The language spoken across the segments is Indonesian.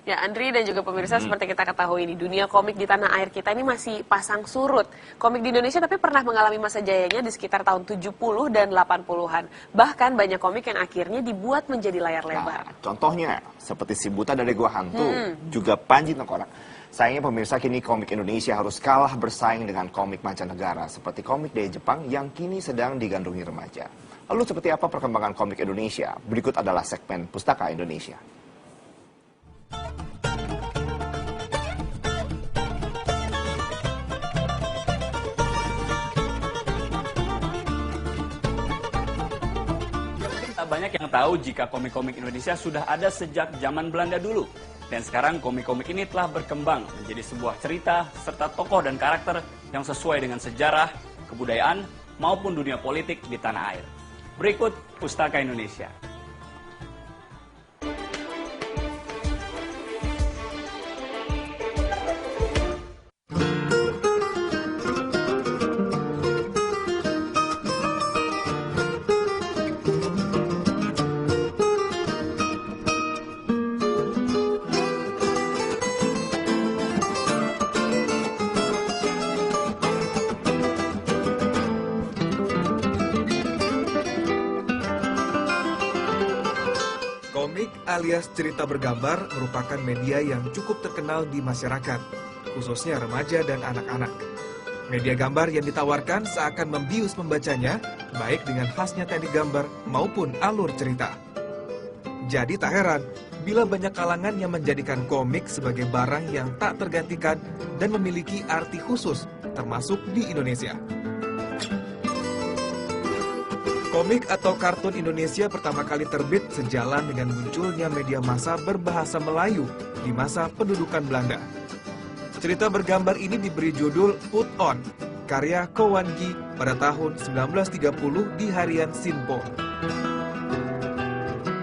Ya, Andri dan juga pemirsa, seperti kita ketahui di dunia komik di tanah air kita ini masih pasang surut. Komik di Indonesia tapi pernah mengalami masa jayanya di sekitar tahun 70 dan 80-an. Bahkan banyak komik yang akhirnya dibuat menjadi layar lebar. Nah, contohnya seperti Si Buta dari Gua Hantu, juga Panji Tengkorak. Sayangnya pemirsa, kini komik Indonesia harus kalah bersaing dengan komik mancanegara seperti komik dari Jepang yang kini sedang digandrungi remaja. Lalu seperti apa perkembangan komik Indonesia? Berikut adalah segmen Pustaka Indonesia. Banyak yang tahu jika komik-komik Indonesia sudah ada sejak zaman Belanda dulu. Dan sekarang komik-komik ini telah berkembang menjadi sebuah cerita serta tokoh dan karakter yang sesuai dengan sejarah, kebudayaan, maupun dunia politik di tanah air. Berikut Pustaka Indonesia. Komik alias cerita bergambar merupakan media yang cukup terkenal di masyarakat, khususnya remaja dan anak-anak. Media gambar yang ditawarkan seakan membius pembacanya, baik dengan khasnya teknik gambar maupun alur cerita. Jadi tak heran bila banyak kalangan yang menjadikan komik sebagai barang yang tak tergantikan dan memiliki arti khusus, termasuk di Indonesia. Komik atau kartun Indonesia pertama kali terbit sejalan dengan munculnya media massa berbahasa Melayu di masa pendudukan Belanda. Cerita bergambar ini diberi judul Put On, karya Kowangi pada tahun 1930 di harian Sinpo.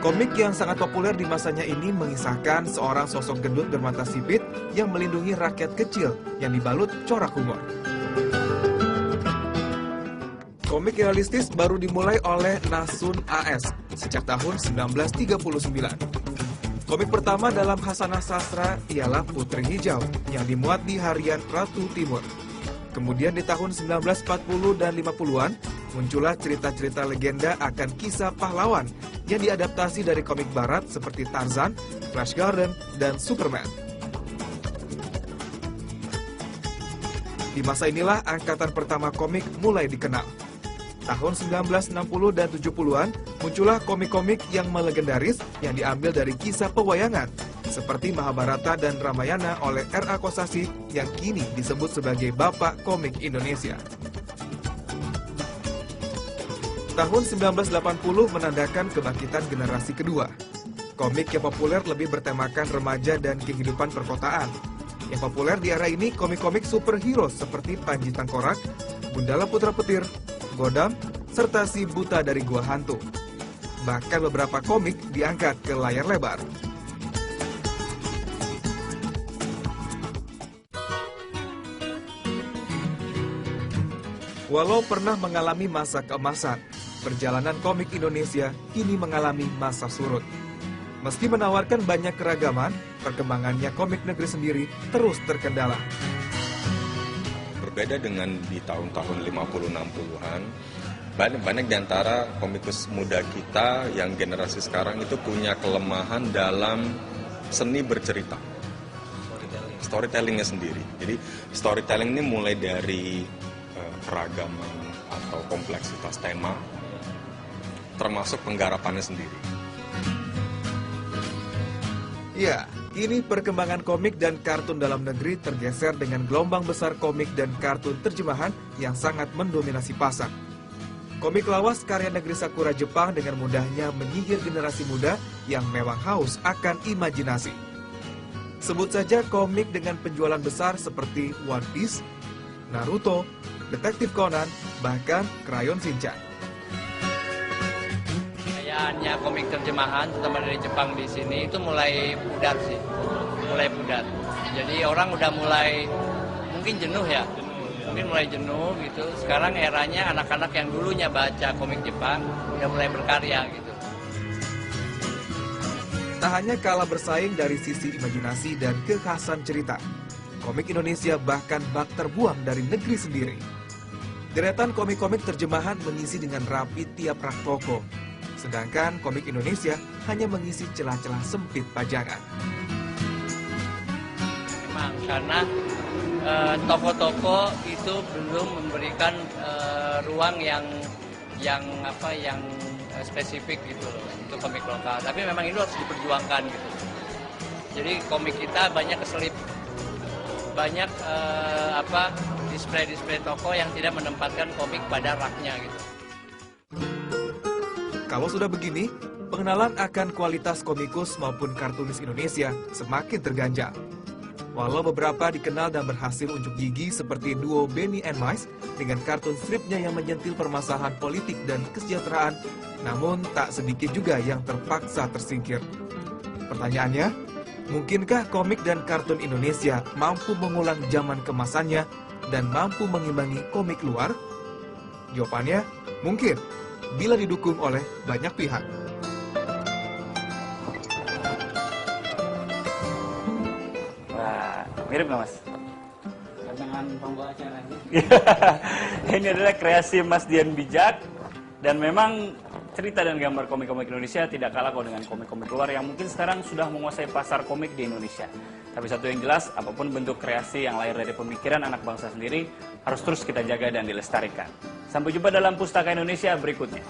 Komik yang sangat populer di masanya ini mengisahkan seorang sosok gendut bermata sipit yang melindungi rakyat kecil yang dibalut corak humor. Komik realistis baru dimulai oleh Nasun AS sejak tahun 1939. Komik pertama dalam Hasanah Sastra ialah Putri Hijau yang dimuat di harian Ratu Timur. Kemudian di tahun 1940 dan 50-an muncullah cerita-cerita legenda akan kisah pahlawan yang diadaptasi dari komik barat seperti Tarzan, Flash Gordon, dan Superman. Di masa inilah angkatan pertama komik mulai dikenal. Tahun 1960 dan 70-an, muncullah komik-komik yang melegendaris yang diambil dari kisah pewayangan, seperti Mahabharata dan Ramayana oleh R.A. Kosasih yang kini disebut sebagai Bapak Komik Indonesia. Tahun 1980 menandakan kebangkitan generasi kedua. Komik yang populer lebih bertemakan remaja dan kehidupan perkotaan. Yang populer di era ini komik-komik superhero seperti Panji Tengkorak, Gundala Putra Petir, Godam, serta Si Buta dari Gua Hantu. Bahkan beberapa komik diangkat ke layar lebar. Walau pernah mengalami masa keemasan, perjalanan komik Indonesia kini mengalami masa surut. Meski menawarkan banyak keragaman, perkembangannya komik negeri sendiri terus terkendala. Berbeda dengan di tahun-tahun 50-60-an, banyak di antara komikus muda kita yang generasi sekarang itu punya kelemahan dalam seni bercerita. Storytellingnya sendiri. Jadi storytelling ini mulai dari keragaman atau kompleksitas tema, termasuk penggarapannya sendiri. Ya, kini perkembangan komik dan kartun dalam negeri tergeser dengan gelombang besar komik dan kartun terjemahan yang sangat mendominasi pasar. Komik lawas karya negeri Sakura Jepang dengan mudahnya menyihir generasi muda yang memang haus akan imajinasi. Sebut saja komik dengan penjualan besar seperti One Piece, Naruto, Detektif Conan, bahkan Crayon Shinchan. Kayaknya komik terjemahan, terutama dari Jepang di sini itu mulai pudar sih, mulai pudar. Jadi orang udah mulai mungkin jenuh ya, mungkin mulai jenuh gitu. Sekarang eranya anak-anak yang dulunya baca komik Jepang udah mulai berkarya gitu. Tak hanya kalah bersaing dari sisi imajinasi dan kekhasan cerita, komik Indonesia bahkan bak terbuang dari negeri sendiri. Deretan komik-komik terjemahan mengisi dengan rapi tiap rak toko, sedangkan komik Indonesia hanya mengisi celah-celah sempit pajangan. Memang karena toko-toko itu belum memberikan ruang yang spesifik gitu loh untuk komik lokal. Tapi memang itu harus diperjuangkan gitu. Jadi komik kita banyak keselip, banyak display-display toko yang tidak menempatkan komik pada raknya gitu. Kalau sudah begini, pengenalan akan kualitas komikus maupun kartunis Indonesia semakin terganjal. Walau beberapa dikenal dan berhasil unjuk gigi seperti duo Benny and Mice dengan kartun stripnya yang menyentil permasalahan politik dan kesejahteraan, namun tak sedikit juga yang terpaksa tersingkir. Pertanyaannya, mungkinkah komik dan kartun Indonesia mampu mengulang zaman kemasannya dan mampu mengimbangi komik luar? Jawabannya, mungkin, bila didukung oleh banyak pihak. Wah, mirip nggak Mas? Dengan pembawa acaranya. Ini adalah kreasi Mas Dian Bijak, dan memang cerita dan gambar komik-komik Indonesia tidak kalah kok dengan komik-komik luar yang mungkin sekarang sudah menguasai pasar komik di Indonesia. Tapi satu yang jelas, apapun bentuk kreasi yang lahir dari pemikiran anak bangsa sendiri, harus terus kita jaga dan dilestarikan. Sampai jumpa dalam Pustaka Indonesia berikutnya.